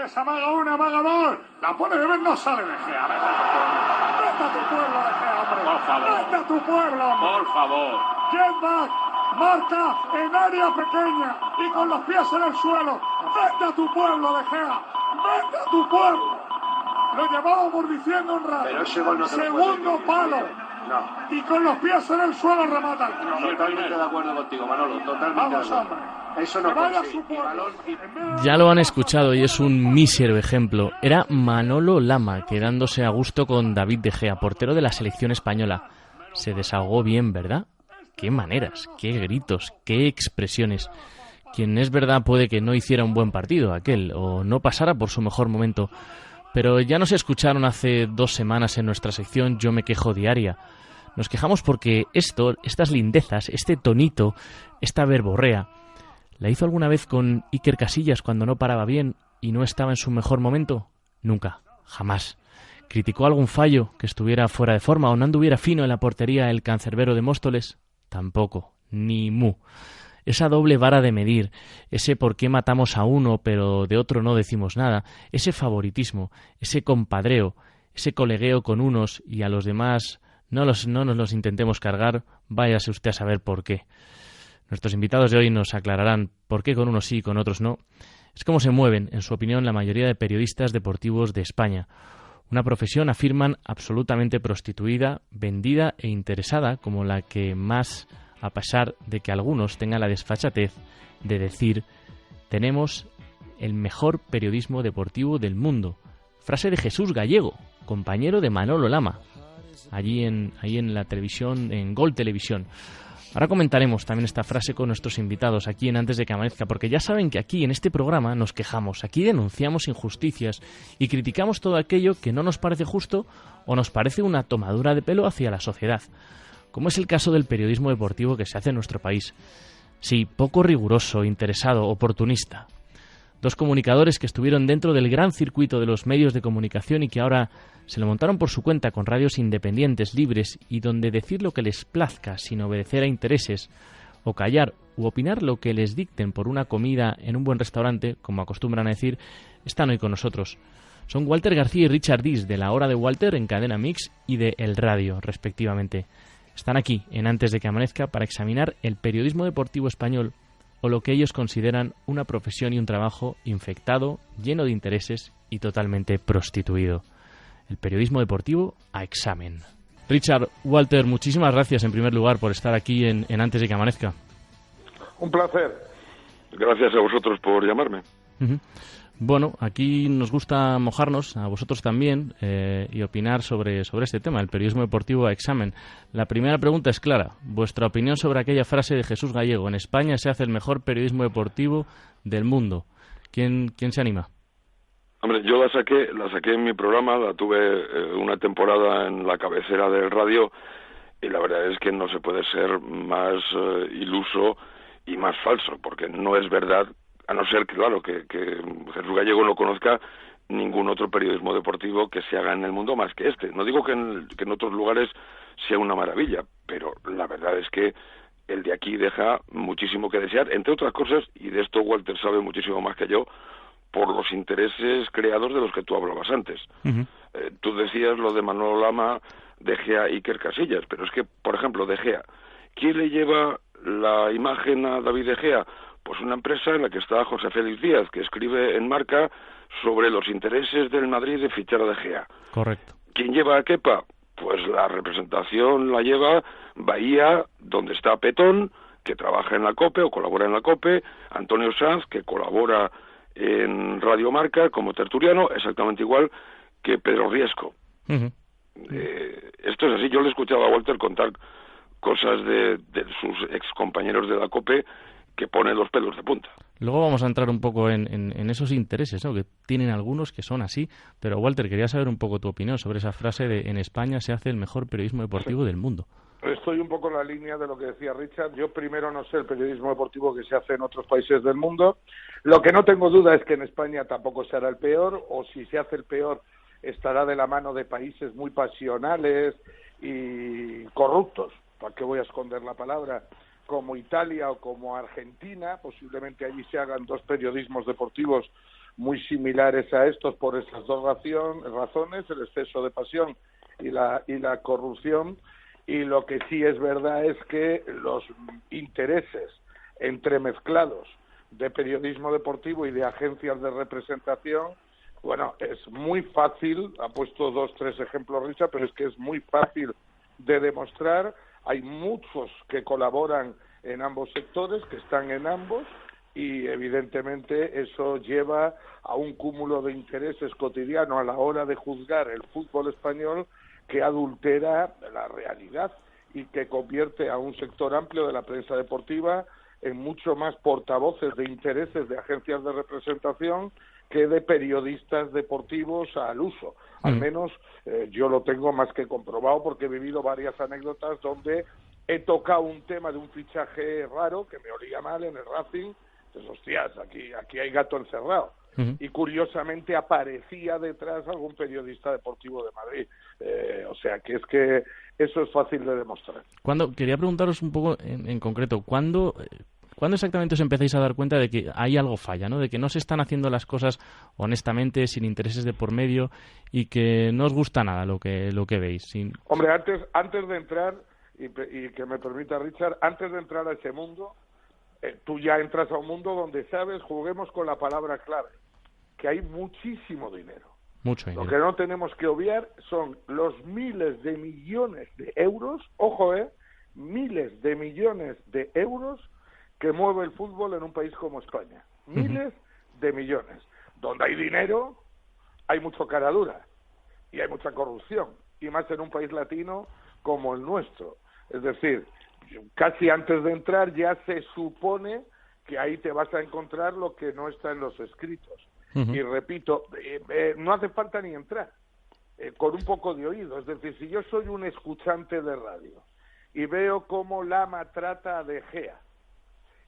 ves, amaga una, amaga dos. La pone de ver, no sale de Gea. Vete a tu pueblo de Gea, hombre. Por favor. Vete a tu pueblo, hombre. Por favor. Get back. Marca en área pequeña y con los pies en el suelo. Vete a tu pueblo de Gea. Vete a tu pueblo. Lo llevábamos diciendo un rato. Pero ese gol no te lo Segundo puedes palo. No. Y con los pies en el suelo rematan. Totalmente de acuerdo contigo, Manolo. Totalmente Vamos, de acuerdo. hombre. Eso no Que vaya consigue. a su pueblo. Ya lo han escuchado y es un mísero ejemplo. Era Manolo Lama quedándose a gusto con David De Gea, portero de la selección española. Se desahogó bien, ¿verdad? Qué maneras, qué gritos, qué expresiones. Quien es verdad puede que no hiciera un buen partido aquel o no pasara por su mejor momento. Pero ya nos escucharon hace 2 semanas en nuestra sección Yo me quejo diaria. Nos quejamos porque estas lindezas, este tonito, esta verborrea, ¿la hizo alguna vez con Iker Casillas cuando no paraba bien y no estaba en su mejor momento? Nunca, jamás. ¿Criticó algún fallo, que estuviera fuera de forma o no anduviera fino en la portería el cancerbero de Móstoles? Tampoco, ni mu. Esa doble vara de medir, ese por qué matamos a uno pero de otro no decimos nada, ese favoritismo, ese compadreo, ese colegueo con unos y a los demás no nos los intentemos cargar, váyase usted a saber por qué. Nuestros invitados de hoy nos aclararán por qué con unos sí y con otros no. Es como se mueven, en su opinión, la mayoría de periodistas deportivos de España. Una profesión, afirman, absolutamente prostituida, vendida e interesada, como la que más, a pesar de que algunos tengan la desfachatez de decir tenemos el mejor periodismo deportivo del mundo. Frase de Jesús Gallego, compañero de Manolo Lama, ahí en la televisión, en Gol Televisión. Ahora comentaremos también esta frase con nuestros invitados aquí en Antes de que amanezca, porque ya saben que aquí en este programa nos quejamos, aquí denunciamos injusticias y criticamos todo aquello que no nos parece justo o nos parece una tomadura de pelo hacia la sociedad, como es el caso del periodismo deportivo que se hace en nuestro país. Sí, poco riguroso, interesado, oportunista. 2 comunicadores que estuvieron dentro del gran circuito de los medios de comunicación y que ahora se lo montaron por su cuenta con radios independientes, libres y donde decir lo que les plazca sin obedecer a intereses o callar u opinar lo que les dicten por una comida en un buen restaurante, como acostumbran a decir, están hoy con nosotros. Son Walter García y Richard Dis, de La Hora de Walter en Cadena Mix y de El Radio, respectivamente. Están aquí en Antes de que amanezca para examinar el periodismo deportivo español o lo que ellos consideran una profesión y un trabajo infectado, lleno de intereses y totalmente prostituido. El periodismo deportivo a examen. Richard, Walter, muchísimas gracias en primer lugar por estar aquí en Antes de que amanezca. Un placer. Gracias a vosotros por llamarme. Uh-huh. Bueno, aquí nos gusta mojarnos, a vosotros también, y opinar sobre este tema, el periodismo deportivo a examen. La primera pregunta es clara. Vuestra opinión sobre aquella frase de Jesús Gallego: en España se hace el mejor periodismo deportivo del mundo. ¿Quién se anima? Hombre, yo la saqué en mi programa, la tuve una temporada en la cabecera del radio, y la verdad es que no se puede ser más iluso y más falso, porque no es verdad, a no ser que, claro, que Jesús Gallego no conozca ningún otro periodismo deportivo que se haga en el mundo más que este. No digo que en otros lugares sea una maravilla, pero la verdad es que el de aquí deja muchísimo que desear, entre otras cosas, y de esto Walter sabe muchísimo más que yo, por los intereses creados de los que tú hablabas antes. Uh-huh. Tú decías lo de Manolo Lama, De Gea y Iker Casillas, pero es que, por ejemplo, De Gea, ¿quién le lleva la imagen a David De Gea? Pues una empresa en la que está José Félix Díaz, que escribe en Marca sobre los intereses del Madrid de fichar a De Gea. Correcto. ¿Quién lleva a Kepa? Pues la representación la lleva Bahía, donde está Petón, que trabaja en la COPE o colabora en la COPE, Antonio Sanz, que colabora en Radio Marca como tertuliano, exactamente igual que Pedro Riesco. Uh-huh. Esto es así. Yo le he escuchado a Walter contar cosas de sus excompañeros de la COPE que ponen los pelos de punta. Luego vamos a entrar un poco en esos intereses, ¿no?, que tienen algunos que son así, pero Walter, quería saber un poco tu opinión sobre esa frase de en España se hace el mejor periodismo deportivo del mundo. Estoy un poco en la línea de lo que decía Richard. Yo primero no sé el periodismo deportivo que se hace en otros países del mundo. Lo que no tengo duda es que en España tampoco será el peor, o si se hace el peor estará de la mano de países muy pasionales y corruptos. ¿Para qué voy a esconder la palabra? Como Italia o como Argentina. Posiblemente allí se hagan 2 periodismos deportivos muy similares a estos por esas dos razones, el exceso de pasión y la corrupción. Y lo que sí es verdad es que los intereses entremezclados de periodismo deportivo y de agencias de representación, bueno, es muy fácil, ha puesto 2-3 ejemplos Richard, pero es que es muy fácil de demostrar. Hay muchos que colaboran en ambos sectores, que están en ambos, y evidentemente eso lleva a un cúmulo de intereses cotidiano a la hora de juzgar el fútbol español que adultera la realidad y que convierte a un sector amplio de la prensa deportiva en mucho más portavoces de intereses de agencias de representación que de periodistas deportivos al uso. Al menos yo lo tengo más que comprobado porque he vivido varias anécdotas donde he tocado un tema de un fichaje raro que me olía mal en el Racing. Pues hostias, aquí hay gato encerrado. Y curiosamente aparecía detrás algún periodista deportivo de Madrid. O sea que es que eso es fácil de demostrar. Quería preguntaros un poco en concreto, ¿cuándo exactamente os empezáis a dar cuenta de que hay algo falla, ¿no? De que no se están haciendo las cosas honestamente, sin intereses de por medio y que no os gusta nada lo que veis? Hombre, antes de entrar, y que me permita Richard, antes de entrar a ese mundo, tú ya entras a un mundo donde sabes, juguemos con la palabra clave, que hay muchísimo dinero. Mucho dinero. Lo que no tenemos que obviar son los miles de millones de euros, ojo, miles de millones de euros que mueve el fútbol en un país como España. Miles de millones. Donde hay dinero, hay mucho cara dura y hay mucha corrupción, y más en un país latino como el nuestro. Es decir, casi antes de entrar ya se supone que ahí te vas a encontrar lo que no está en los escritos. Y repito, no hace falta ni entrar, con un poco de oído. Es decir, si yo soy un escuchante de radio y veo cómo Lama trata a De Gea,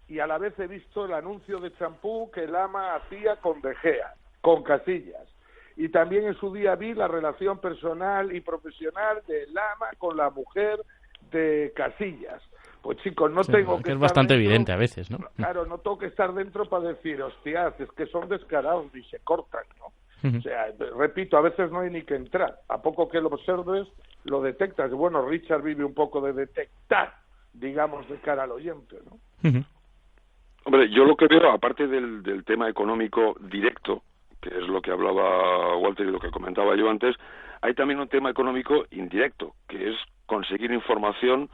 y a la vez he visto el anuncio de champú que Lama hacía con De Gea, con Casillas, y también en su día vi la relación personal y profesional de Lama con la mujer de Casillas. Pues chicos, no tengo que es bastante evidente a veces, ¿no? Claro, no tengo que estar dentro para decir, hostias, es que son descarados y se cortan, ¿no? O sea, repito, a veces no hay ni que entrar. A poco que lo observes, lo detectas. Bueno, Richard vive un poco de detectar, digamos, de cara al oyente, ¿no? Hombre, yo lo que veo, aparte del tema económico directo, que es lo que hablaba Walter y lo que comentaba yo antes, hay también un tema económico indirecto, que es conseguir información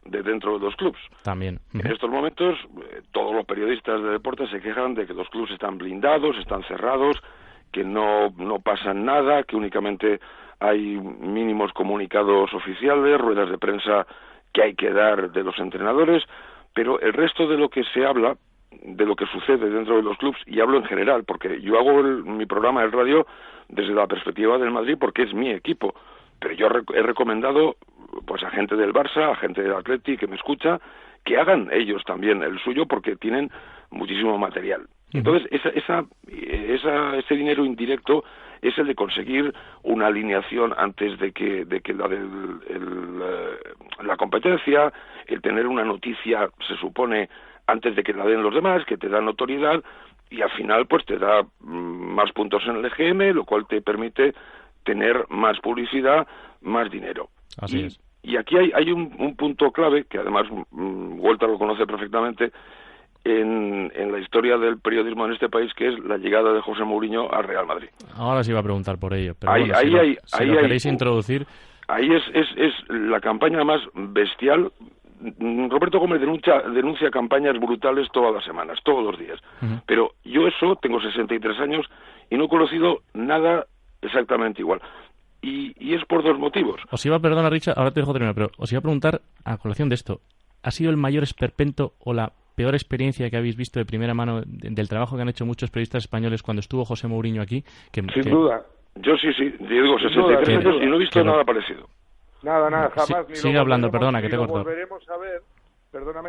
de dentro de los clubes. También. En estos momentos, todos los periodistas de deporte se quejan de que los clubes están blindados, están cerrados, que no pasan nada, que únicamente hay mínimos comunicados oficiales, ruedas de prensa que hay que dar de los entrenadores, pero el resto de lo que se habla, de lo que sucede dentro de los clubes, y hablo en general, porque yo hago mi programa de radio desde la perspectiva del Madrid porque es mi equipo, pero yo he recomendado pues a gente del Barça, a gente del Atleti que me escucha, que hagan ellos también el suyo porque tienen muchísimo material. Entonces, ese dinero indirecto es el de conseguir una alineación antes de que la competencia, el tener una noticia, se supone, antes de que la den los demás, que te da notoriedad, y al final pues te da más puntos en el EGM, lo cual te permite tener más publicidad, más dinero. Así es. Y aquí hay un punto clave, que además Walter lo conoce perfectamente, en la historia del periodismo en este país, que es la llegada de José Mourinho al Real Madrid. Ahora sí iba a preguntar por ello, pero si lo queréis introducir... Ahí es la campaña más bestial. Roberto Gómez denuncia campañas brutales todas las semanas, todos los días. Pero yo tengo 63 años y no he conocido nada exactamente igual. Y es por dos motivos. Perdona Richard, ahora te dejo terminar, pero os iba a preguntar, a colación de esto, ¿ha sido el mayor esperpento o la peor experiencia que habéis visto de primera mano del trabajo que han hecho muchos periodistas españoles cuando estuvo José Mourinho aquí? Sin duda. Yo sí, digo 63 años y no he visto nada parecido. Nada, jamás. Sigue hablando, perdona, que te he cortado.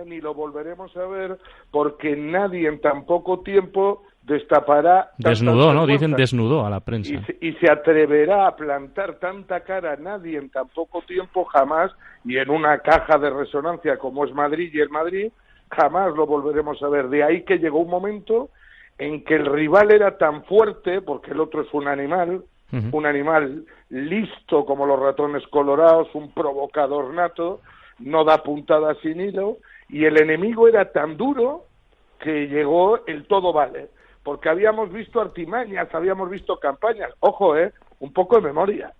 Ni lo volveremos a ver, porque nadie en tan poco tiempo destapará... Desnudó, ¿no? Dicen desnudó a la prensa. Y se atreverá a plantar tanta cara a nadie en tan poco tiempo, jamás, y en una caja de resonancia como es Madrid y el Madrid, jamás lo volveremos a ver. De ahí que llegó un momento en que el rival era tan fuerte, porque el otro es un animal listo como los ratones colorados, un provocador nato, no da puntada sin hilo, y el enemigo era tan duro que llegó el todo vale, porque habíamos visto artimañas, habíamos visto campañas, ojo, un poco de memoria,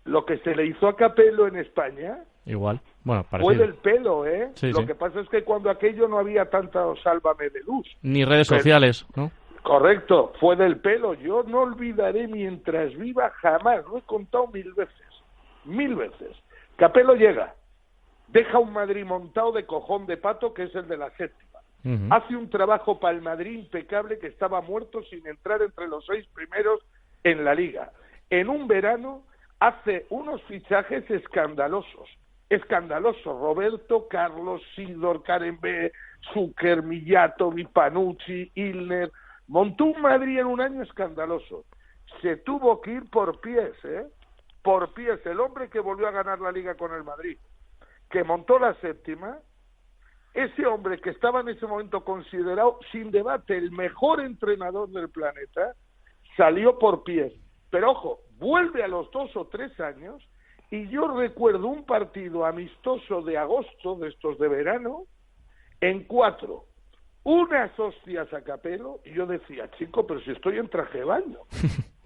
lo que se le hizo a Capello en España igual, bueno, fue parecido. del pelo, Sí, lo sí. que pasa es que cuando aquello no había tanta sálvame de luz. Ni redes sociales, ¿no? Correcto, fue del pelo. Yo no olvidaré mientras viva jamás, lo he contado 1000 veces. Capello llega, deja un Madrid montado de cojón de pato, que es el de la séptima. Hace un trabajo para el Madrid impecable, que estaba muerto sin entrar entre los 6 primeros en la Liga. En un verano hace unos fichajes escandalosos. Roberto Carlos, Sidor, Karembé, Zucker, Millato, Panucci, Ilner. Montó un Madrid en un año escandaloso. Se tuvo que ir por pies, por pies. El hombre que volvió a ganar la Liga con el Madrid, que montó la séptima, ese hombre que estaba en ese momento considerado, sin debate, el mejor entrenador del planeta, salió por pies. Pero ojo, vuelve a los 2 o 3 años, y yo recuerdo un partido amistoso de agosto, de estos de verano, en 4, unas hostias a Capello, y yo decía, chico, pero si estoy en traje de baño,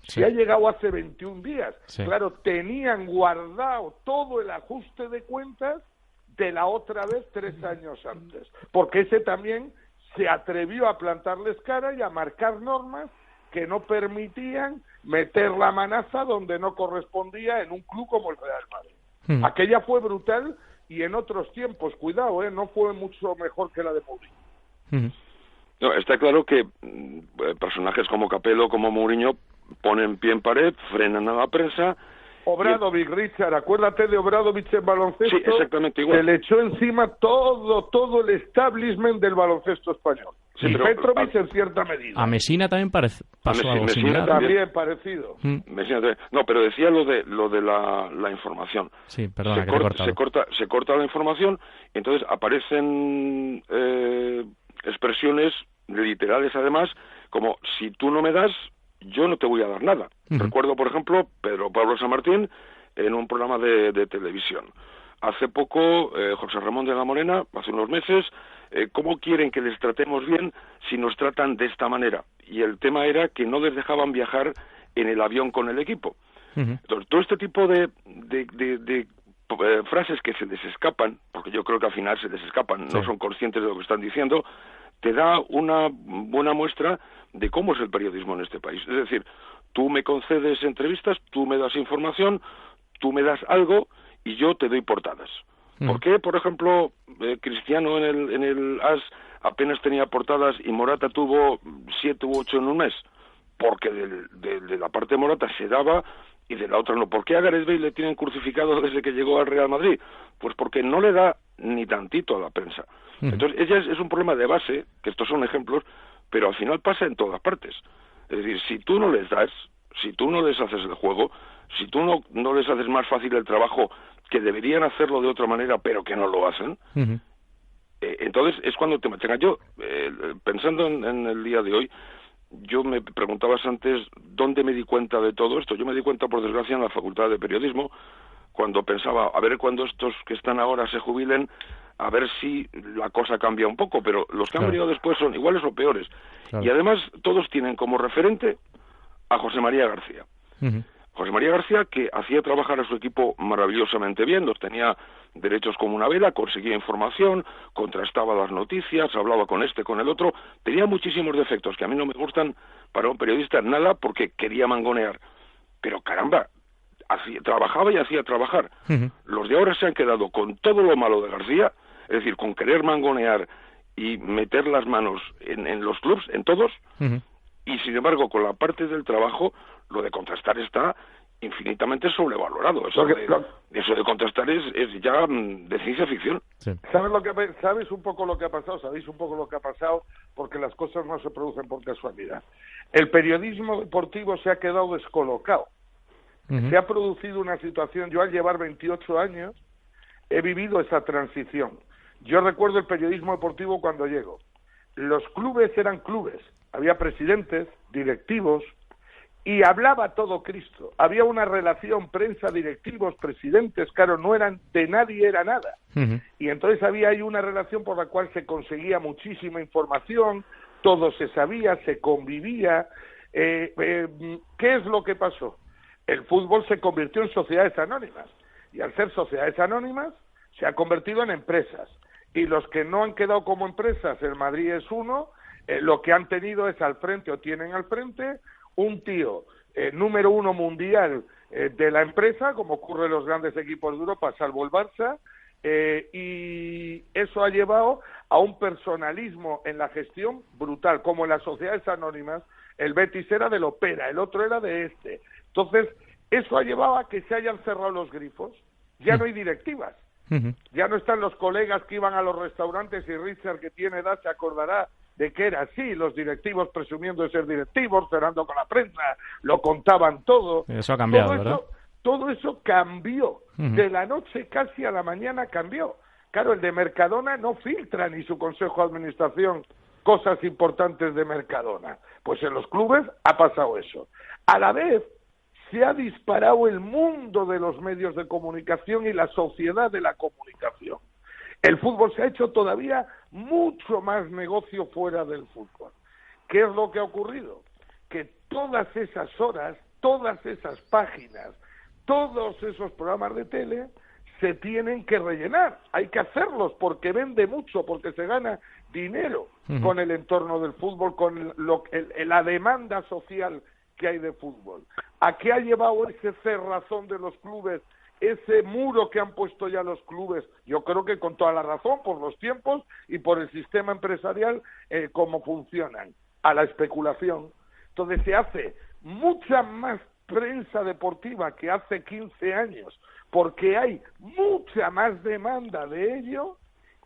si ha llegado hace 21 días. Sí. Claro, tenían guardado todo el ajuste de cuentas de la otra vez 3 años antes, porque ese también se atrevió a plantarles cara y a marcar normas que no permitían meter la manaza donde no correspondía en un club como el Real Madrid. Aquella fue brutal, y en otros tiempos, cuidado, no fue mucho mejor que la de Mourinho. No, está claro que personajes como Capello, como Mourinho, ponen pie en pared, frenan a la prensa. Obradovic, Richard, acuérdate de Obradovic en baloncesto. Sí, exactamente igual. Se le echó encima todo el establishment del baloncesto español. Sí, y pero Petrovic en cierta medida. A Messina también pasó algo Messina similar. También parecido. No, pero decía lo de la información. Sí, perdona, que te he cortado. Se corta la información, y entonces aparecen expresiones literales, además, como: si tú no me das, yo no te voy a dar nada. Recuerdo, por ejemplo, Pedro Pablo San Martín en un programa de televisión. Hace poco, José Ramón de la Morena, hace unos meses, ¿cómo quieren que les tratemos bien si nos tratan de esta manera? Y el tema era que no les dejaban viajar en el avión con el equipo. Entonces, todo este tipo de frases que se les escapan, porque yo creo que al final se les escapan, no son conscientes de lo que están diciendo, te da una buena muestra de cómo es el periodismo en este país. Es decir, tú me concedes entrevistas, tú me das información, tú me das algo y yo te doy portadas. ¿Por qué, por ejemplo, Cristiano en el AS apenas tenía portadas y Morata tuvo 7 u 8 en un mes? Porque de la parte de Morata se daba y de la otra no. ¿Por qué a Gareth Bale le tienen crucificado desde que llegó al Real Madrid? Pues porque no le da ni tantito a la prensa. Entonces, es un problema de base, que estos son ejemplos, pero al final pasa en todas partes. Es decir, si tú no les das, si tú no les haces el juego, si tú no les haces más fácil el trabajo, que deberían hacerlo de otra manera, pero que no lo hacen, entonces es cuando te machacan. Yo, pensando en el día de hoy, yo me preguntabas antes dónde me di cuenta de todo esto. Yo me di cuenta, por desgracia, en la Facultad de Periodismo, cuando pensaba, a ver cuando estos que están ahora se jubilen, a ver si la cosa cambia un poco, pero los que han venido después son iguales o peores. Y además todos tienen como referente a José María García. José María García, que hacía trabajar a su equipo maravillosamente bien, los tenía derechos como una vela, conseguía información, contrastaba las noticias, hablaba con este, con el otro, tenía muchísimos defectos que a mí no me gustan para un periodista, nada, porque quería mangonear. Pero caramba, trabajaba y hacía trabajar. Los de ahora se han quedado con todo lo malo de García, es decir, con querer mangonear y meter las manos en los clubs, en todos, y sin embargo con la parte del trabajo, lo de contrastar está infinitamente sobrevalorado. Eso de contrastar es ya de ciencia ficción. ¿Sabes un poco lo que ha pasado? ¿Sabéis un poco lo que ha pasado? Porque las cosas no se producen por casualidad. El periodismo deportivo se ha quedado descolocado. Se ha producido una situación, yo al llevar 28 años he vivido esa transición. Yo recuerdo el periodismo deportivo cuando llego. Los clubes eran clubes había presidentes, directivos, y hablaba todo Cristo. Había una relación prensa, directivos, presidentes, claro, no eran de nadie, era nada. Y entonces había ahí una relación por la cual se conseguía muchísima información, todo se sabía, se convivía. ¿Qué es lo que pasó? El fútbol se convirtió en sociedades anónimas, y al ser sociedades anónimas se ha convertido en empresas. Y los que no han quedado como empresas, el Madrid es uno, lo que han tenido es al frente, o tienen al frente, un tío número 1 mundial de la empresa, como ocurre en los grandes equipos de Europa, salvo el Barça, y eso ha llevado a un personalismo en la gestión brutal, como en las sociedades anónimas. El Betis era del Opera, el otro era de este. Entonces, eso ha llevado a que se hayan cerrado los grifos. Ya no hay directivas. Ya no están los colegas que iban a los restaurantes, y Richard, que tiene edad, se acordará de que era así, los directivos presumiendo de ser directivos, cenando con la prensa, lo contaban todo. Eso ha cambiado, todo ¿verdad? Todo eso cambió. De la noche casi a la mañana cambió. Claro, el de Mercadona no filtra ni su consejo de administración cosas importantes de Mercadona. Pues en los clubes ha pasado eso. A la vez, se ha disparado el mundo de los medios de comunicación y la sociedad de la comunicación. El fútbol se ha hecho todavía mucho más negocio fuera del fútbol. ¿Qué es lo que ha ocurrido? Que todas esas horas, todas esas páginas, todos esos programas de tele se tienen que rellenar. Hay que hacerlos porque vende mucho, porque se gana dinero con el entorno del fútbol, con la demanda social que hay de fútbol. ¿A qué ha llevado ese cerrazón de los clubes, ese muro que han puesto ya los clubes? Yo creo que con toda la razón, por los tiempos y por el sistema empresarial, cómo funcionan, a la especulación. Entonces se hace mucha más prensa deportiva que hace 15 años, porque hay mucha más demanda de ello,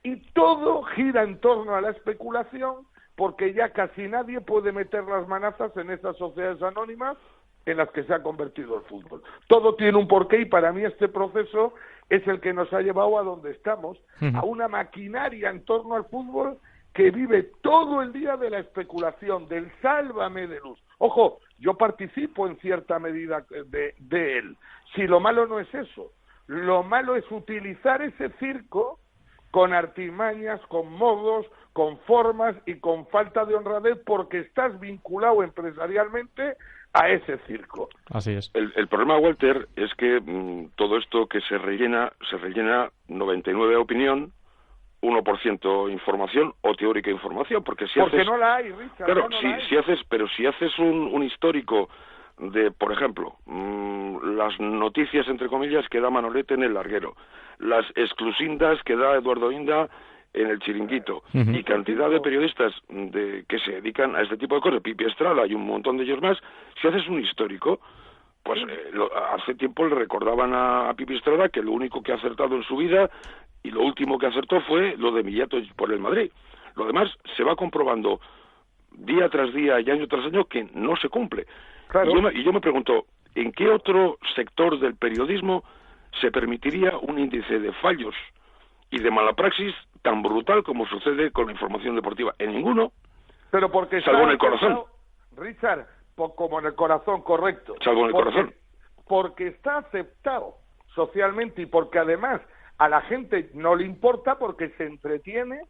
y todo gira en torno a la especulación, porque ya casi nadie puede meter las manazas en esas sociedades anónimas en las que se ha convertido el fútbol. Todo tiene un porqué, y para mí este proceso es el que nos ha llevado a donde estamos, a una maquinaria en torno al fútbol que vive todo el día de la especulación, del sálvame de luz. Ojo, yo participo en cierta medida de él. Si lo malo no es eso, lo malo es utilizar ese circo con artimañas, con modos, con formas y con falta de honradez, porque estás vinculado empresarialmente a ese circo. Así es. El problema, Walter, es que todo esto que se rellena 99 opinión, 1% información o teórica información, porque no la hay, Richard. Claro, no si haces un histórico de, por ejemplo, las noticias, entre comillas, que da Manolete en El Larguero, las exclusindas que da Eduardo Inda en El Chiringuito, y cantidad de periodistas que se dedican a este tipo de cosas, Pipi Estrada y un montón de ellos más, si haces un histórico, pues hace tiempo le recordaban a Pipi Estrada que lo único que ha acertado en su vida y lo último que acertó fue lo de Millato por el Madrid. Lo demás se va comprobando día tras día y año tras año que no se cumple. Claro. Y yo me pregunto, ¿en qué otro sector del periodismo se permitiría un índice de fallos y de mala praxis tan brutal como sucede con la información deportiva? En ninguno. Pero porque salvo en el corazón. Richard, como en el corazón, correcto. Salvo en el corazón. Porque está aceptado socialmente, y porque además a la gente no le importa, porque se entretiene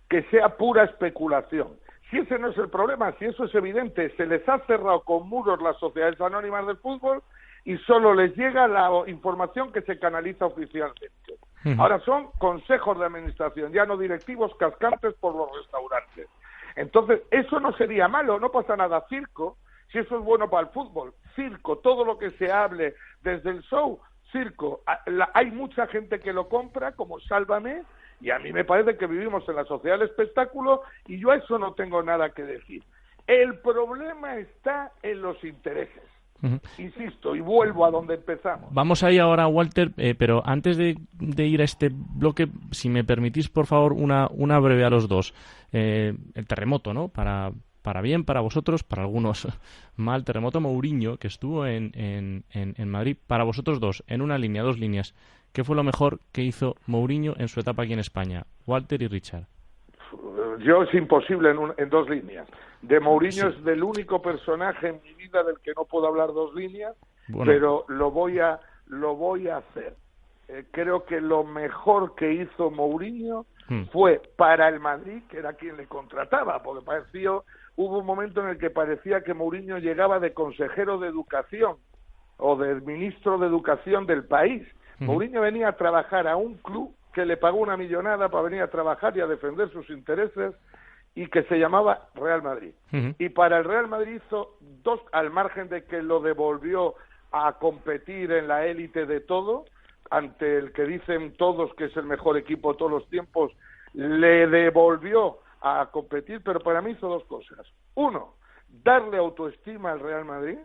que sea pura especulación. Si ese no es el problema, si eso es evidente, se les ha cerrado con muros las sociedades anónimas del fútbol y solo les llega la información que se canaliza oficialmente. Ahora son consejos de administración, ya no directivos cascantes por los restaurantes. Entonces, eso no sería malo, no pasa nada. Circo, si eso es bueno para el fútbol, circo, todo lo que se hable desde el show, circo. Hay mucha gente que lo compra como Sálvame, y a mí me parece que vivimos en la sociedad del espectáculo, y yo a eso no tengo nada que decir. El problema está en los intereses. Insisto, y vuelvo a donde empezamos. Vamos ahí ahora, Walter, pero antes de ir a este bloque, si me permitís, por favor, una breve a los dos. El terremoto, ¿no? Para bien, para vosotros, para algunos mal. Terremoto Mourinho, que estuvo en Madrid. Para vosotros dos, en una línea, 2 líneas, ¿qué fue lo mejor que hizo Mourinho en su etapa aquí en España? Walter y Richard. yo es imposible en 2 líneas. De Mourinho Sí. es del único personaje en mi vida del que no puedo hablar 2 líneas, Bueno. pero lo voy a hacer. Creo que lo mejor que hizo Mourinho fue para el Madrid, que era quien le contrataba, porque hubo un momento en el que parecía que Mourinho llegaba de consejero de educación o del ministro de educación del país. Mourinho venía a trabajar a un club que le pagó una millonada para venir a trabajar y a defender sus intereses, y que se llamaba Real Madrid. Y para el Real Madrid hizo 2, al margen de que lo devolvió a competir en la élite de todo, ante el que dicen todos que es el mejor equipo de todos los tiempos, le devolvió a competir, pero para mí hizo 2 cosas. 1, darle autoestima al Real Madrid,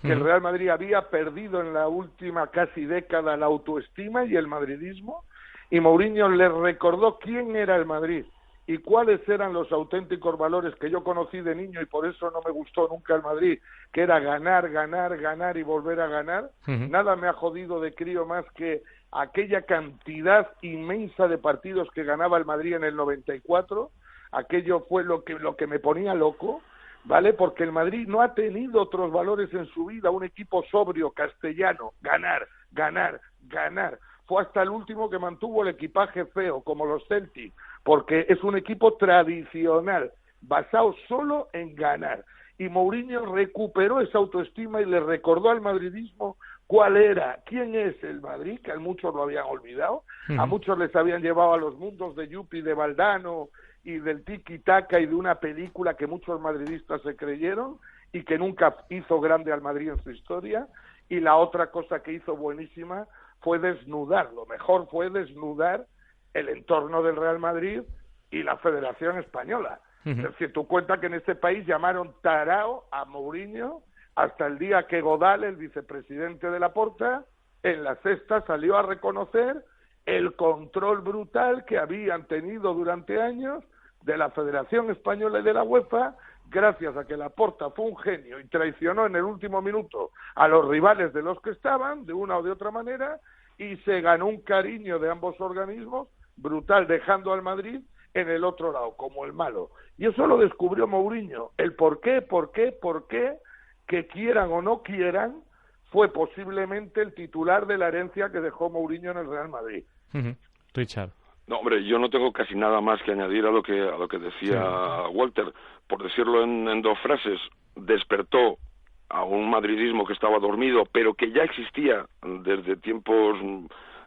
que el Real Madrid había perdido en la última casi década la autoestima y el madridismo, y Mourinho le recordó quién era el Madrid y cuáles eran los auténticos valores que yo conocí de niño, y por eso no me gustó nunca el Madrid, que era ganar, ganar, ganar y volver a ganar. Nada me ha jodido de crío más que aquella cantidad inmensa de partidos que ganaba el Madrid en el 94. Aquello fue lo que me ponía loco, ¿vale? Porque el Madrid no ha tenido otros valores en su vida, un equipo sobrio, castellano, ganar, ganar, ganar. Fue hasta el último que mantuvo el equipaje feo, como los Celtic, porque es un equipo tradicional, basado solo en ganar. Y Mourinho recuperó esa autoestima y le recordó al madridismo cuál era, quién es el Madrid, que a muchos lo habían olvidado, a muchos les habían llevado a los mundos de Yupi, de Valdano y del tiki-taka y de una película que muchos madridistas se creyeron y que nunca hizo grande al Madrid en su historia. Y la otra cosa que hizo buenísima fue desnudar, lo mejor fue desnudar el entorno del Real Madrid y la Federación Española. Es decir, tú cuenta que en este país llamaron tarao a Mourinho hasta el día que Godal, el vicepresidente de Laporta, en la sexta salió a reconocer el control brutal que habían tenido durante años de la Federación Española y de la UEFA, gracias a que Laporta fue un genio y traicionó en el último minuto a los rivales de los que estaban, de una o de otra manera, y se ganó un cariño de ambos organismos brutal, dejando al Madrid en el otro lado, como el malo. Y eso lo descubrió Mourinho. El por qué, que quieran o no quieran, fue posiblemente el titular de la herencia que dejó Mourinho en el Real Madrid. Richard. No, hombre, yo no tengo casi nada más que añadir a lo que decía Walter. Por decirlo en 2 frases, despertó a un madridismo que estaba dormido, pero que ya existía desde tiempos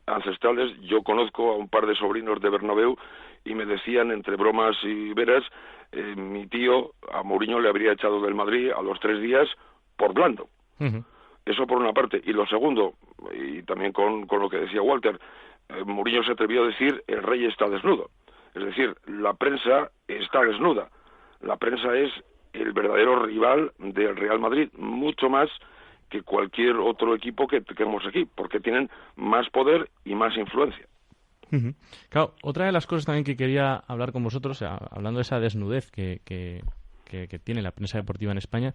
ancestrales. Yo conozco a un par de sobrinos de Bernabéu y me decían, entre bromas y veras, mi tío a Mourinho le habría echado del Madrid a los 3 días por blando. Eso por una parte. Y lo segundo, y también con lo que decía Walter, Mourinho se atrevió a decir: el rey está desnudo. Es decir, la prensa está desnuda. La prensa es el verdadero rival del Real Madrid, mucho más que cualquier otro equipo que tenemos aquí, porque tienen más poder y más influencia. Claro, otra de las cosas también que quería hablar con vosotros, hablando de esa desnudez que tiene la prensa deportiva en España,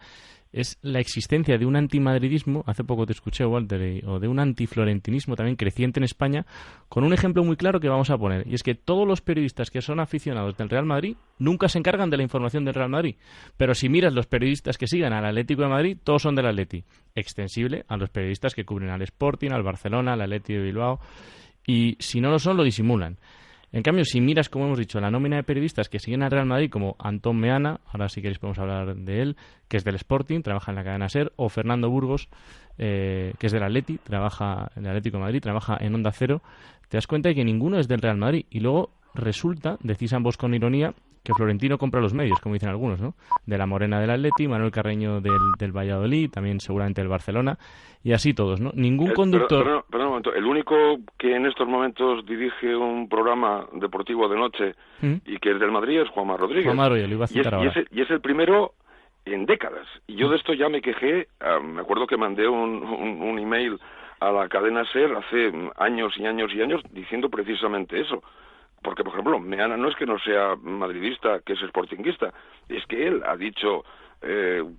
es la existencia de un antimadridismo, hace poco te escuché, Walter, o de un antiflorentinismo también creciente en España, con un ejemplo muy claro que vamos a poner, y es que todos los periodistas que son aficionados del Real Madrid nunca se encargan de la información del Real Madrid, pero si miras los periodistas que sigan al Atlético de Madrid, todos son del Atleti, extensible a los periodistas que cubren al Sporting, al Barcelona, al Atleti de Bilbao, y si no lo son, lo disimulan. En cambio, si miras, como hemos dicho, la nómina de periodistas que siguen al Real Madrid, como Antón Meana, ahora si queréis podemos hablar de él, que es del Sporting, trabaja en la cadena SER, o Fernando Burgos, que es del Atleti, trabaja en el Atlético de Madrid, trabaja en Onda Cero, te das cuenta de que ninguno es del Real Madrid. Y luego resulta, decís ambos con ironía, que Florentino compra los medios, como dicen algunos, ¿no? De la Morena del Atleti, Manuel Carreño del Valladolid, también seguramente del Barcelona, y así todos, ¿no? Ningún conductor... Perdón un momento. El único que en estos momentos dirige un programa deportivo de noche y que es del Madrid es Juanma Rodríguez. Juanma Rodríguez, lo iba a citar ahora. Y es el primero en décadas. Y yo de esto ya me quejé, me acuerdo que mandé un email a la cadena SER hace años y años y años diciendo precisamente eso. Porque, por ejemplo, Meana no es que no sea madridista, que es sportinguista, es que él ha dicho,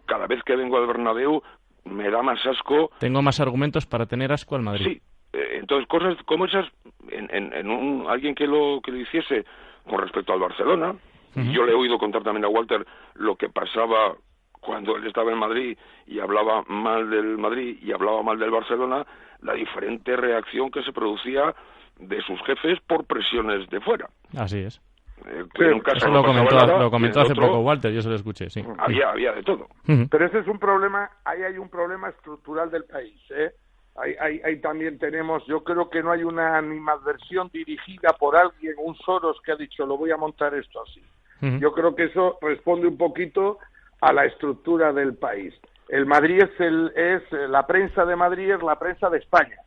cada vez que vengo al Bernabéu me da más asco... Tengo más argumentos para tener asco al Madrid. Sí, entonces cosas como esas, en alguien que lo hiciese con respecto al Barcelona, Y yo le he oído contar también a Walter lo que pasaba cuando él estaba en Madrid y hablaba mal del Madrid y hablaba mal del Barcelona, la diferente reacción que se producía de sus jefes por presiones de fuera. Así es. En un caso Eso no lo comentó hace otro, poco Walter, yo se lo escuché, sí. Había de todo. Pero ese es un problema, ahí hay un problema estructural del país, ¿eh? Ahí también tenemos, yo creo que no hay una animadversión dirigida por alguien, un Soros que ha dicho, lo voy a montar esto así. Yo creo que eso responde un poquito a la estructura del país. El Madrid la prensa de Madrid es la prensa de España.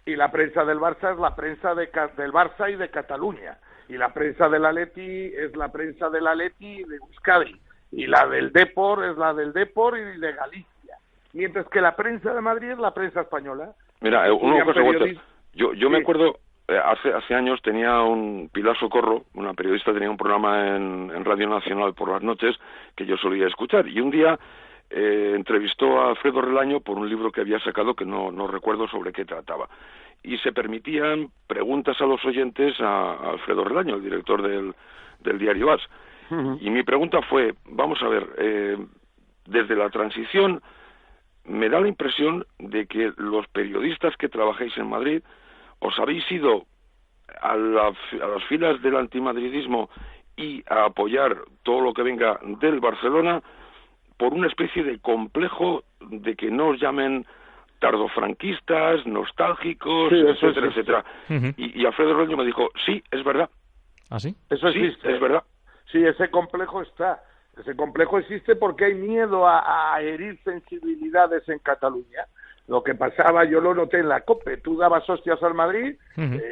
Y la prensa del Barça es la prensa del Barça y de Cataluña. Y la prensa del Atleti es la prensa del Atleti y de Euskadi. Y la del Depor es la del Depor y de Galicia. Mientras que la prensa de Madrid es la prensa española. Mira, una cosa, Walter, yo me acuerdo, hace años tenía Pilar Socorro, una periodista, tenía un programa en Radio Nacional por las noches que yo solía escuchar. Y un día entrevistó a Alfredo Relaño por un libro que había sacado que no recuerdo sobre qué trataba. Y se permitían preguntas a los oyentes a Alfredo Relaño, el director del diario AS. Y mi pregunta fue, vamos a ver, desde la transición me da la impresión de que los periodistas que trabajáis en Madrid os habéis ido a las filas del antimadridismo y a apoyar todo lo que venga del Barcelona por una especie de complejo de que no os llamen tardofranquistas, nostálgicos, sí, etcétera, etcétera. Y Alfredo Relaño me dijo, sí, es verdad. ¿Ah, sí? Eso sí, existe. es verdad. Sí, ese complejo está. Ese complejo existe porque hay miedo a herir sensibilidades en Cataluña. Lo que pasaba, yo lo noté en la COPE, tú dabas hostias al Madrid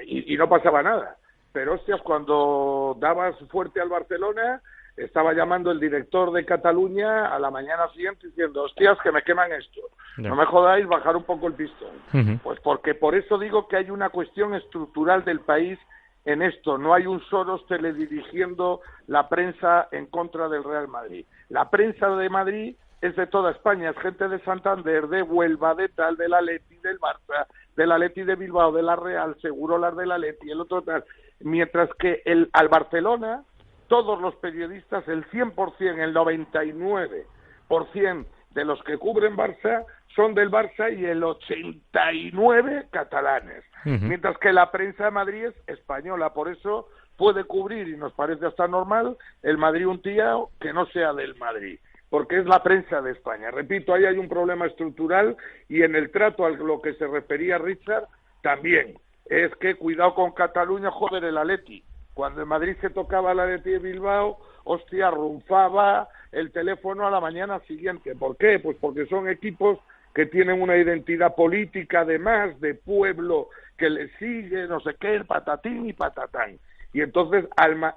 y no pasaba nada. Pero hostias, cuando dabas fuerte al Barcelona, estaba llamando el director de Cataluña a la mañana siguiente diciendo, hostias, que me queman esto. No me jodáis, bajar un poco el pistón. Pues porque por eso digo que hay una cuestión estructural del país en esto. No hay un Soros teledirigiendo la prensa en contra del Real Madrid. La prensa de Madrid es de toda España, es gente de Santander, de Huelva, de tal, del Atleti, del Barça, del Atleti de Bilbao, de la Real, Segurolas del Atleti, el otro tal. Mientras que al Barcelona, todos los periodistas, el 100%, el 99% de los que cubren Barça son del Barça y el 89% catalanes. Mientras que la prensa de Madrid es española, por eso puede cubrir, y nos parece hasta normal, el Madrid un tío que no sea del Madrid, porque es la prensa de España. Repito, ahí hay un problema estructural y en el trato a lo que se refería Richard también. Es que cuidado con Cataluña, joder, el Atleti. Cuando en Madrid se tocaba el Atleti de Bilbao, hostia, rumfaba el teléfono a la mañana siguiente. ¿Por qué? Pues porque son equipos que tienen una identidad política además, de pueblo, que le sigue, no sé qué, patatín y patatán. Y entonces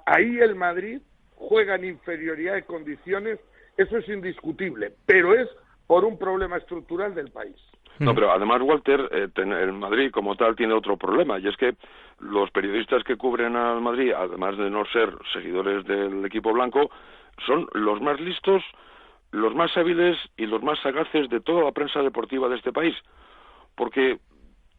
ahí el Madrid juega en inferioridad de condiciones, eso es indiscutible, pero es por un problema estructural del país. No, pero además, Walter, el Madrid como tal tiene otro problema, y es que los periodistas que cubren al Madrid, además de no ser seguidores del equipo blanco, son los más listos, los más hábiles y los más sagaces de toda la prensa deportiva de este país. Porque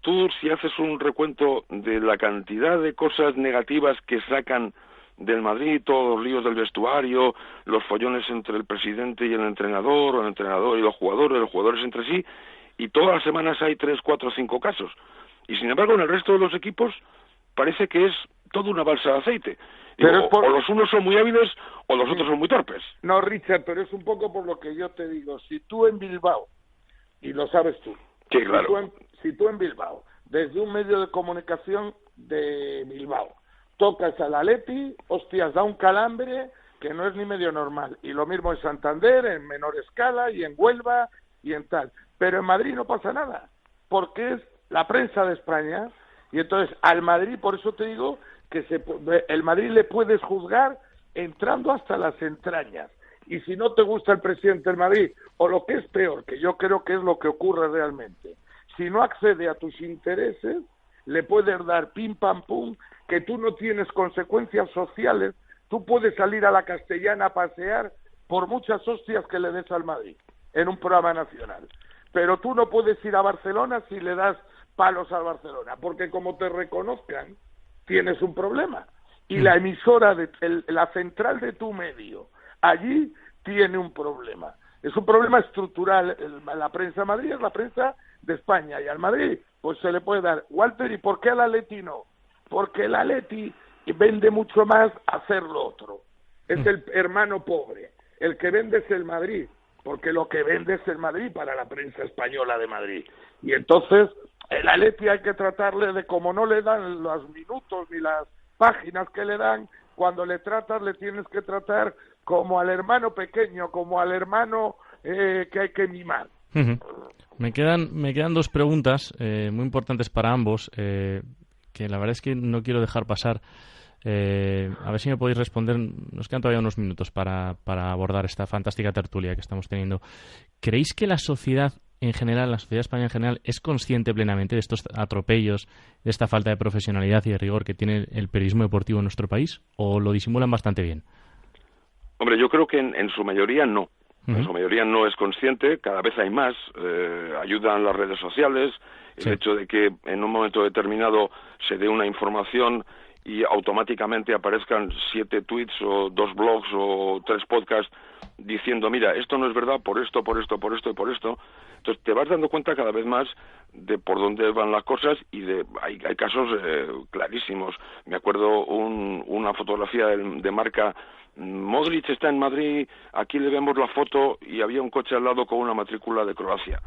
tú, si haces un recuento de la cantidad de cosas negativas que sacan del Madrid, todos los líos del vestuario, los follones entre el presidente y el entrenador, o el entrenador y los jugadores entre sí, y todas las semanas hay 3, 4, 5 casos. Y sin embargo, en el resto de los equipos parece que es toda una balsa de aceite. Pero o los unos son muy hábiles o los otros son muy torpes. No, Richard, pero es un poco por lo que yo te digo. Si tú en Bilbao, y lo sabes tú, sí, claro. si tú en Bilbao, desde un medio de comunicación de Bilbao, tocas al Atleti, hostias, da un calambre que no es ni medio normal. Y lo mismo en Santander, en menor escala, y en Huelva, y en tal. Pero en Madrid no pasa nada, porque es la prensa de España, y entonces al Madrid, por eso te digo que el Madrid le puedes juzgar entrando hasta las entrañas. Y si no te gusta el presidente del Madrid, o lo que es peor, que yo creo que es lo que ocurre realmente, si no accede a tus intereses, le puedes dar pim pam pum, que tú no tienes consecuencias sociales, tú puedes salir a la Castellana a pasear por muchas hostias que le des al Madrid en un programa nacional. Pero tú no puedes ir a Barcelona si le das palos al Barcelona, porque como te reconozcan, tienes un problema. y la emisora, la central de tu medio, allí tiene un problema. Es un problema estructural. La prensa de Madrid es la prensa de España, y al Madrid pues se le puede dar. Walter, ¿y por qué al Atleti no? Porque el Atleti vende mucho más hacer lo otro. Es el hermano pobre. El que vende es el Madrid, porque lo que vende es el Madrid para la prensa española de Madrid. Y entonces el Atleti hay que tratarle de, como no le dan los minutos ni las páginas que le dan, cuando le tratas le tienes que tratar como al hermano pequeño, como al hermano que hay que mimar. Me quedan dos preguntas muy importantes para ambos, que la verdad es que no quiero dejar pasar. A ver si me podéis responder. Nos quedan todavía unos minutos para abordar esta fantástica tertulia que estamos teniendo. ¿Creéis que la sociedad en general, la sociedad española en general, es consciente plenamente de estos atropellos, de esta falta de profesionalidad y de rigor que tiene el periodismo deportivo en nuestro país, o lo disimulan bastante bien? Hombre, yo creo que en su mayoría no. En su mayoría no es consciente, cada vez hay más, ayudan las redes sociales, el hecho de que en un momento determinado se dé una información y automáticamente aparezcan 7 tweets o 2 blogs o 3 podcasts diciendo, mira, esto no es verdad por esto, por esto, por esto y por esto. Entonces te vas dando cuenta cada vez más de por dónde van las cosas, y hay casos clarísimos. Me acuerdo una fotografía de Marca: Modric está en Madrid, aquí le vemos la foto, y había un coche al lado con una matrícula de Croacia.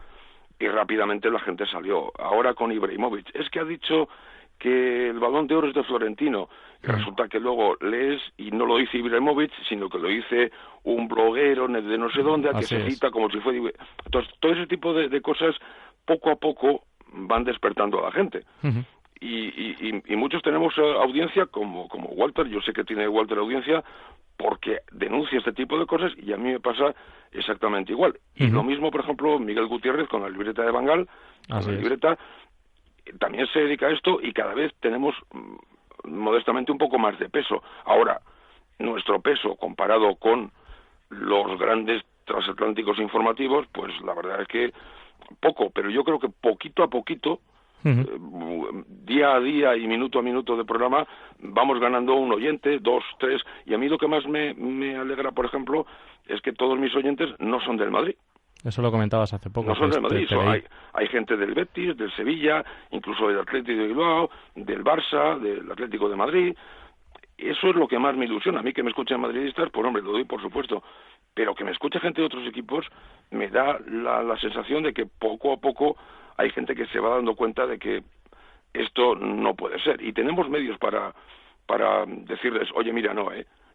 Y rápidamente la gente salió. Ahora con Ibrahimovic, es que ha dicho que el Balón de Oro es de Florentino, y resulta que luego lees y no lo dice Ibrahimovic, sino que lo dice un bloguero de no sé dónde, al que se cita como si fuera. Entonces, todo ese tipo de cosas poco a poco van despertando a la gente. Y muchos tenemos audiencia como Walter. Yo sé que tiene Walter audiencia porque denuncia este tipo de cosas, y a mí me pasa exactamente igual. Y lo mismo, por ejemplo, Miguel Gutiérrez con la libreta de Bangal, con la libreta, también se dedica a esto, y cada vez tenemos modestamente un poco más de peso. Ahora, nuestro peso comparado con los grandes transatlánticos informativos, pues la verdad es que poco, pero yo creo que poquito a poquito, día a día y minuto a minuto de programa, vamos ganando un oyente, 2, 3, y a mí lo que más me alegra, por ejemplo, es que todos mis oyentes no son del Madrid. Eso lo comentabas hace poco. No son del Madrid, hay gente del Betis, del Sevilla, incluso del Atlético de Bilbao, del Barça, del Atlético de Madrid. Eso es lo que más me ilusiona. A mí que me escuchen madridistas, pues hombre, lo doy por supuesto. Pero que me escuche gente de otros equipos me da la sensación de que poco a poco hay gente que se va dando cuenta de que esto no puede ser. Y tenemos medios para decirles, oye, mira, no,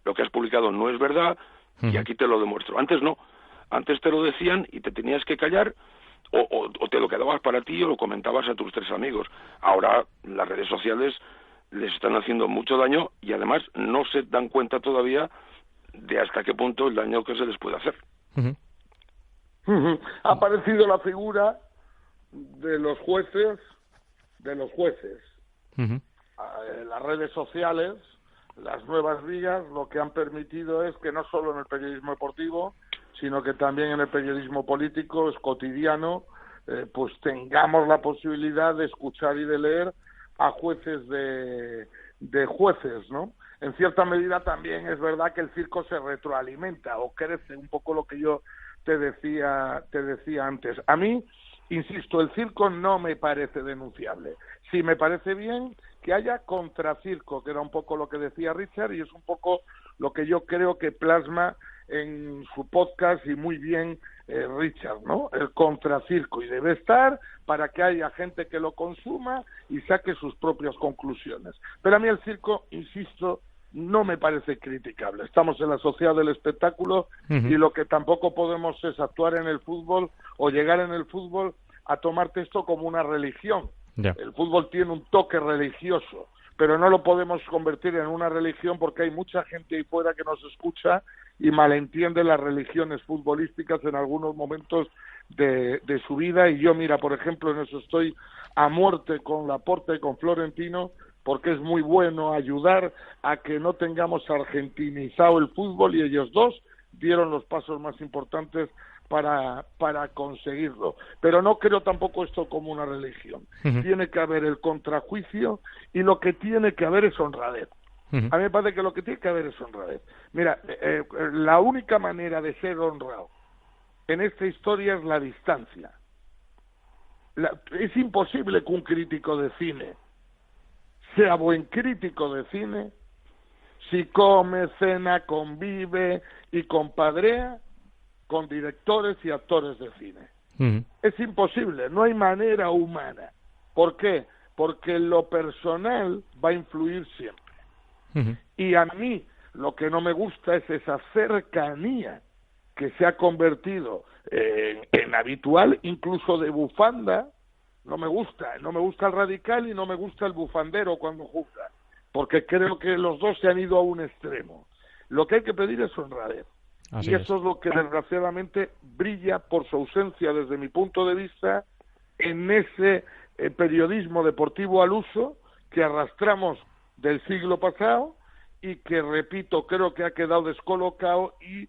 lo que has publicado no es verdad, y aquí te lo demuestro. Antes no. Antes te lo decían y te tenías que callar, o te lo quedabas para ti o lo comentabas a tus 3 amigos. Ahora las redes sociales les están haciendo mucho daño, y además no se dan cuenta todavía de hasta qué punto el daño que se les puede hacer. Ha aparecido la figura de los jueces. Las redes sociales, las nuevas vías, lo que han permitido es que no solo en el periodismo deportivo, sino que también en el periodismo político, es cotidiano, pues tengamos la posibilidad de escuchar y de leer a jueces de jueces, ¿no? En cierta medida también es verdad que el circo se retroalimenta o crece, un poco lo que yo te decía antes. A mí, insisto, el circo no me parece denunciable. Sí me parece bien que haya contracirco, que era un poco lo que decía Richard, y es un poco lo que yo creo que plasma en su podcast, y muy bien Richard, ¿no? El contracirco, y debe estar para que haya gente que lo consuma y saque sus propias conclusiones. Pero a mí el circo, insisto, no me parece criticable. Estamos en la sociedad del espectáculo, y lo que tampoco podemos es actuar en el fútbol o llegar en el fútbol a tomarte esto como una religión. El fútbol tiene un toque religioso, pero no lo podemos convertir en una religión, porque hay mucha gente ahí fuera que nos escucha y malentiende las religiones futbolísticas en algunos momentos de su vida. Y yo, mira, por ejemplo, en eso estoy a muerte con Laporta y con Florentino, porque es muy bueno ayudar a que no tengamos argentinizado el fútbol, y ellos dos dieron los pasos más importantes para conseguirlo. Pero no creo tampoco esto como una religión. Tiene que haber el contrajuicio, y lo que tiene que haber es honradez. A mí me parece que lo que tiene que haber es honradez. Mira, la única manera de ser honrado en esta historia es la distancia. Es imposible que un crítico de cine sea buen crítico de cine si come, cena, convive y compadrea con directores y actores de cine. Es imposible, no hay manera humana. ¿Por qué? Porque lo personal va a influir siempre. Y a mí lo que no me gusta es esa cercanía que se ha convertido en habitual, incluso de bufanda. No me gusta el radical y no me gusta el bufandero cuando juzga, porque creo que los dos se han ido a un extremo. Lo que hay que pedir es honradez. Así y eso es lo que desgraciadamente brilla por su ausencia desde mi punto de vista en ese periodismo deportivo al uso que arrastramos del siglo pasado y que, repito, creo que ha quedado descolocado y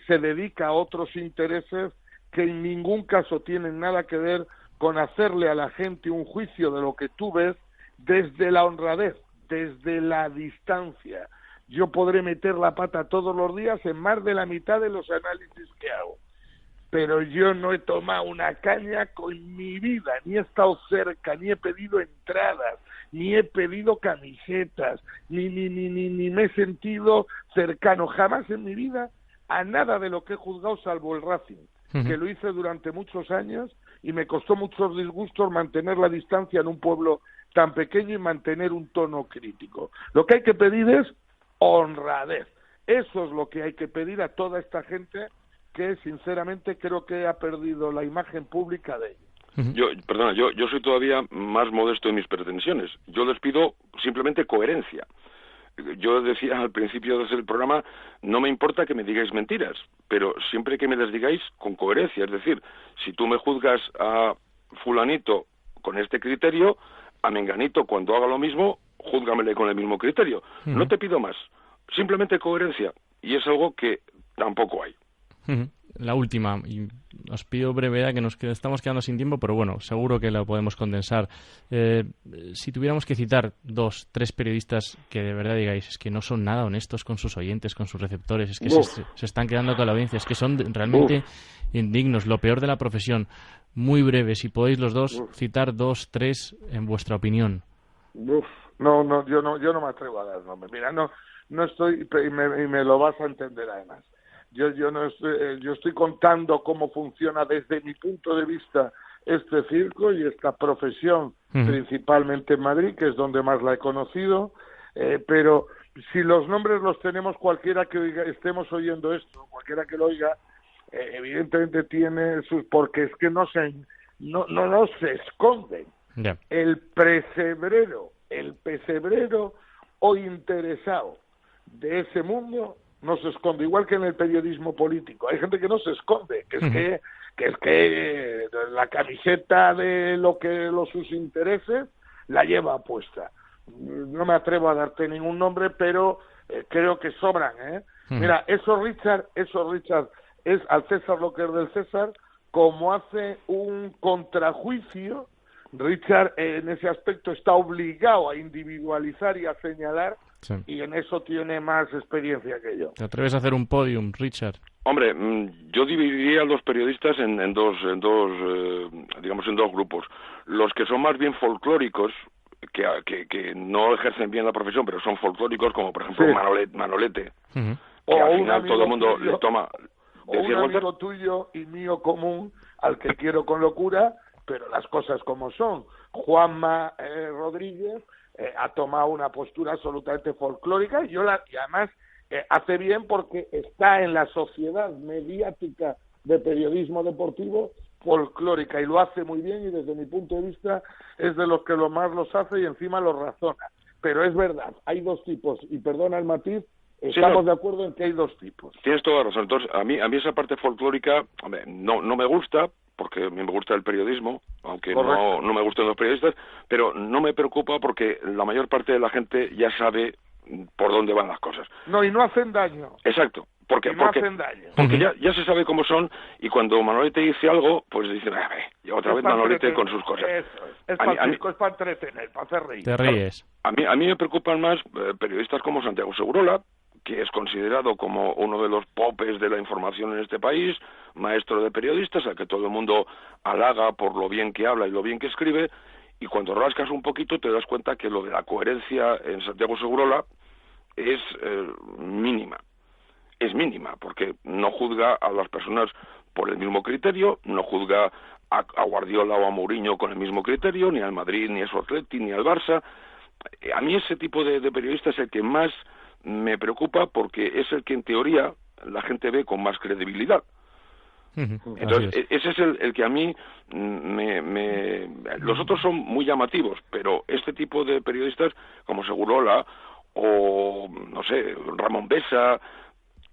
se dedica a otros intereses que en ningún caso tienen nada que ver con hacerle a la gente un juicio de lo que tú ves desde la honradez, desde la distancia. Yo podré meter la pata todos los días en más de la mitad de los análisis que hago, pero yo no he tomado una caña con mi vida, ni he estado cerca, ni he pedido entradas, ni he pedido camisetas, ni me he sentido cercano jamás en mi vida a nada de lo que he juzgado, salvo el Racing, que lo hice durante muchos años y me costó muchos disgustos mantener la distancia en un pueblo tan pequeño y mantener un tono crítico. Lo que hay que pedir es honradez. Eso es lo que hay que pedir a toda esta gente que sinceramente creo que ha perdido la imagen pública de ellos. Yo soy todavía más modesto en mis pretensiones. Yo les pido simplemente coherencia. Yo decía al principio del programa, no me importa que me digáis mentiras, pero siempre que me las digáis con coherencia. Es decir, si tú me juzgas a fulanito con este criterio, a menganito cuando haga lo mismo, júzgamele con el mismo criterio. No te pido más, simplemente coherencia, y es algo que tampoco hay. La última, y os pido brevedad, que estamos quedando sin tiempo, pero bueno, seguro que lo podemos condensar. Si tuviéramos que citar 2, 3 periodistas que de verdad digáis, es que no son nada honestos con sus oyentes, con sus receptores, es que se están quedando con la audiencia, es que son realmente indignos, lo peor de la profesión. Muy breve, si podéis los dos citar 2, 3 en vuestra opinión. No, yo no me atrevo a dar nombres. Mira, no estoy, y me lo vas a entender además. Yo estoy contando cómo funciona desde mi punto de vista este circo y esta profesión, principalmente en Madrid, que es donde más la he conocido, pero si los nombres los tenemos cualquiera que estemos oyendo esto, cualquiera que lo oiga, evidentemente tiene sus, porque es que no se esconden. Yeah. El pesebrero o interesado de ese mundo no se esconde, igual que en el periodismo político. Hay gente que no se esconde, que es que la camiseta de sus intereses la lleva puesta. No me atrevo a darte ningún nombre, pero creo que sobran, Mira, eso Richard es al César lo que es del César, como hace un contrajuicio. Richard en ese aspecto está obligado a individualizar y a señalar, y en eso tiene más experiencia que yo. ¿Te atreves a hacer un podium, Richard? Hombre, yo dividiría a los periodistas en dos grupos. Los que son más bien folclóricos, que no ejercen bien la profesión, pero son folclóricos, como por ejemplo Manolete, que al final todo el mundo le toma... O un amigo tuyo y mío común, al que quiero con locura, pero las cosas como son. Juanma Rodríguez ha tomado una postura absolutamente folclórica y además hace bien porque está en la sociedad mediática de periodismo deportivo folclórica y lo hace muy bien, y desde mi punto de vista es de los que lo más los hace y encima los razona. Pero es verdad, hay dos tipos, y perdona el matiz, estamos de acuerdo en que hay dos tipos. Tienes toda razón. Entonces, a mí esa parte folclórica, hombre, no me gusta, porque a mí me gusta el periodismo, aunque no me gustan los periodistas, pero no me preocupa porque la mayor parte de la gente ya sabe por dónde van las cosas. No, y no hacen daño. Exacto. Porque, y no hacen daño. Porque ya se sabe cómo son, y cuando Manolete dice algo, pues dicen, y otra vez Manolete con sus cosas. Es para entretener, para hacer reír. Te ríes. A mí me preocupan más periodistas como Santiago Segurola, que es considerado como uno de los popes de la información en este país, maestro de periodistas, al que todo el mundo halaga por lo bien que habla y lo bien que escribe, y cuando rascas un poquito te das cuenta que lo de la coherencia en Santiago Segurola es mínima. Es mínima, porque no juzga a las personas por el mismo criterio, no juzga a Guardiola o a Mourinho con el mismo criterio, ni al Madrid, ni a su Atleti, ni al Barça. A mí ese tipo de periodista es el que más me preocupa, porque es el que en teoría la gente ve con más credibilidad. Entonces, ese es el que a mí los otros son muy llamativos, pero este tipo de periodistas como Segurola o, no sé, Ramón Besa,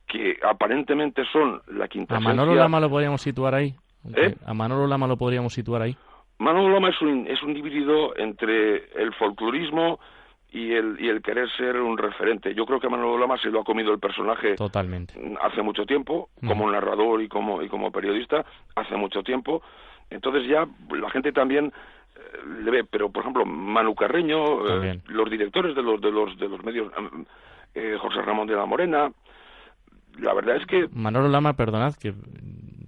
que aparentemente son la quinta esencia... ¿A Manolo Lama lo podríamos situar ahí? ¿Eh? ¿A Manolo Lama lo podríamos situar ahí? Manolo Lama es un híbrido entre el folclorismo y el querer ser un referente. Yo creo que a Manolo Lama se lo ha comido el personaje totalmente hace mucho tiempo, como narrador y como periodista, hace mucho tiempo. Entonces ya la gente también le ve, pero por ejemplo Manu Carreño, los directores de los medios, José Ramón de la Morena, la verdad es que... Manolo Lama, perdonad, que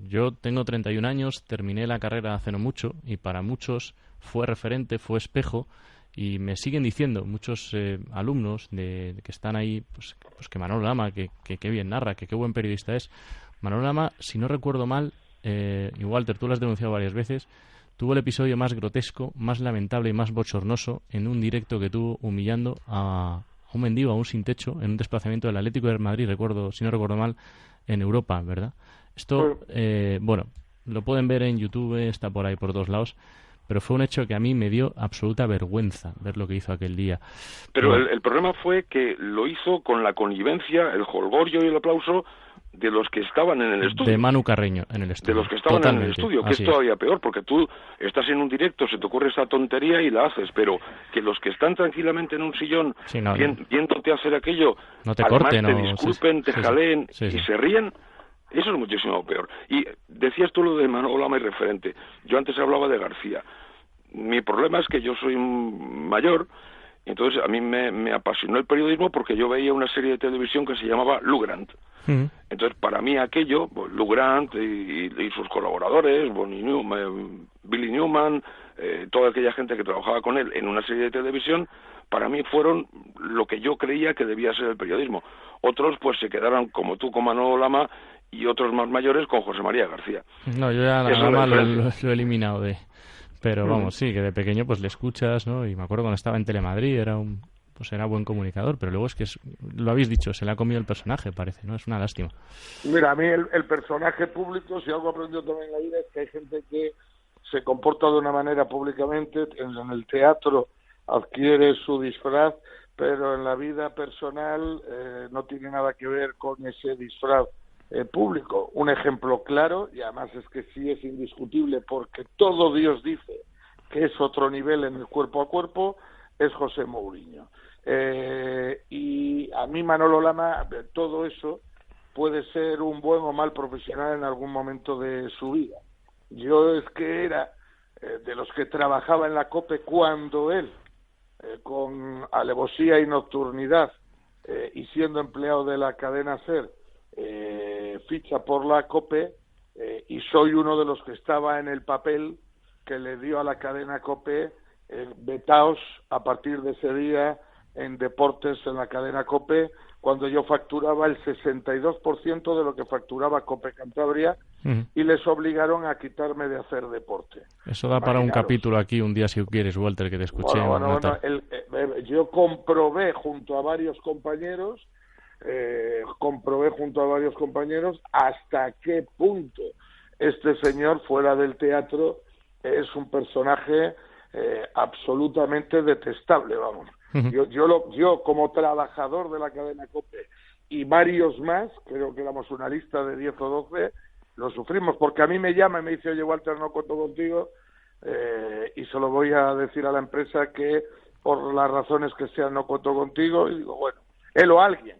yo tengo 31 años, terminé la carrera hace no mucho, y para muchos fue referente, fue espejo, y me siguen diciendo muchos alumnos que están ahí, pues que Manolo Lama, que bien narra, que qué buen periodista es. Manolo Lama, si no recuerdo mal, y Walter, tú lo has denunciado varias veces, tuvo el episodio más grotesco, más lamentable y más bochornoso en un directo que tuvo humillando a un mendigo, a un sin techo, en un desplazamiento del Atlético de Madrid, si no recuerdo mal, en Europa, ¿verdad? Esto, bueno, lo pueden ver en YouTube, está por ahí por todos lados, pero fue un hecho que a mí me dio absoluta vergüenza ver lo que hizo aquel día. Pero el problema fue que lo hizo con la connivencia, el jolgorio y el aplauso de los que estaban en el estudio. De Manu Carreño en el estudio. De los que estaban en el estudio, que es todavía peor, porque tú estás en un directo, se te ocurre esa tontería y la haces, pero que los que están tranquilamente en un sillón viéndote hacer aquello, no te además corten, te disculpen, te jaleen y se ríen, eso es muchísimo peor. Y decías tú lo de Manolo Lama y referente. Yo antes hablaba de García. Mi problema es que yo soy mayor. Entonces a mí me apasionó el periodismo porque yo veía una serie de televisión que se llamaba Lou Grant. Entonces para mí aquello, pues, Lou Grant y sus colaboradores, Billy Newman, toda aquella gente que trabajaba con él en una serie de televisión, para mí fueron lo que yo creía que debía ser el periodismo. Otros pues se quedaron como tú con Manolo Lama y otros más mayores con José María García. No, yo ya la Lama lo he eliminado de... Pero vamos, sí, que de pequeño pues le escuchas, ¿no? Y me acuerdo cuando estaba en Telemadrid, era buen comunicador, pero luego es que, lo habéis dicho, se le ha comido el personaje, parece, ¿no? Es una lástima. Mira, a mí el personaje público, si algo he aprendido también en la vida, es que hay gente que se comporta de una manera públicamente, en el teatro adquiere su disfraz, pero en la vida personal no tiene nada que ver con ese disfraz público. Un ejemplo claro, y además es que sí es indiscutible porque todo Dios dice que es otro nivel en el cuerpo a cuerpo, es José Mourinho. Y a mí Manolo Lama, todo eso puede ser un buen o mal profesional en algún momento de su vida. Yo es que era de los que trabajaba en la COPE cuando él, con alevosía y nocturnidad, y siendo empleado de la cadena SER, ficha por la COPE, y soy uno de los que estaba en el papel que le dio a la cadena COPE vetaos a partir de ese día en deportes en la cadena COPE, cuando yo facturaba el 62% de lo que facturaba COPE Cantabria, y les obligaron a quitarme de hacer deporte. Eso da para un capítulo aquí un día si quieres, Walter, que te escuché. Yo comprobé junto a varios compañeros hasta qué punto este señor fuera del teatro es un personaje absolutamente detestable, vamos. Yo como trabajador de la cadena COPE y varios más, creo que éramos una lista de 10 o 12, lo sufrimos, porque a mí me llama y me dice, oye Walter, no cuento contigo, y se lo voy a decir a la empresa que por las razones que sean no cuento contigo, y digo, bueno, él o alguien,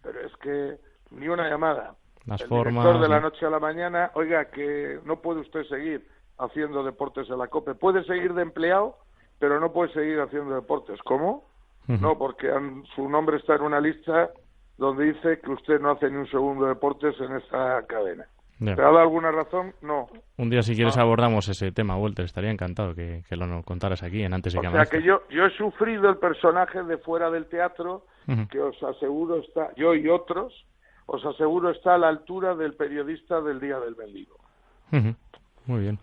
pero es que ni una llamada. Las El formas, director de la ¿no? noche a la mañana, oiga, que no puede usted seguir haciendo deportes en la COPE. Puede seguir de empleado, pero no puede seguir haciendo deportes. ¿Cómo? No, porque su nombre está en una lista donde dice que usted no hace ni un segundo de deportes en esta cadena. Ya. ¿Te ha dado alguna razón? No. Un día, si quieres, abordamos ese tema, Walter. Estaría encantado que lo contaras aquí en Antes de que O sea amanezca. que yo he sufrido el personaje de fuera del teatro, que os aseguro está, yo y otros, os aseguro está a la altura del periodista del Día del Mendigo. Muy bien.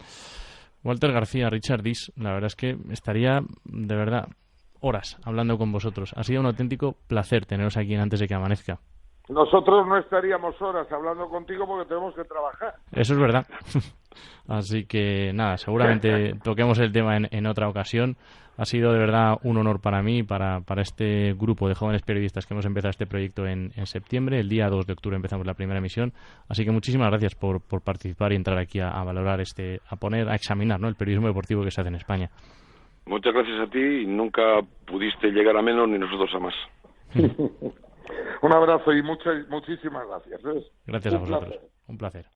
Walter García, Richard Dis, la verdad es que estaría, de verdad, horas hablando con vosotros. Ha sido un auténtico placer teneros aquí en Antes de que amanezca. Nosotros no estaríamos horas hablando contigo porque tenemos que trabajar. Eso es verdad. Así que nada, seguramente toquemos el tema en otra ocasión. Ha sido de verdad un honor para mí, para este grupo de jóvenes periodistas que hemos empezado este proyecto en septiembre. El día 2 de octubre empezamos la primera emisión. Así que muchísimas gracias por participar y entrar aquí a valorar a examinar, ¿no?, el periodismo deportivo que se hace en España. Muchas gracias a ti, y nunca pudiste llegar a menos ni nosotros a más. Un abrazo y muchísimas gracias. Gracias a Un vosotros. placer. Un placer.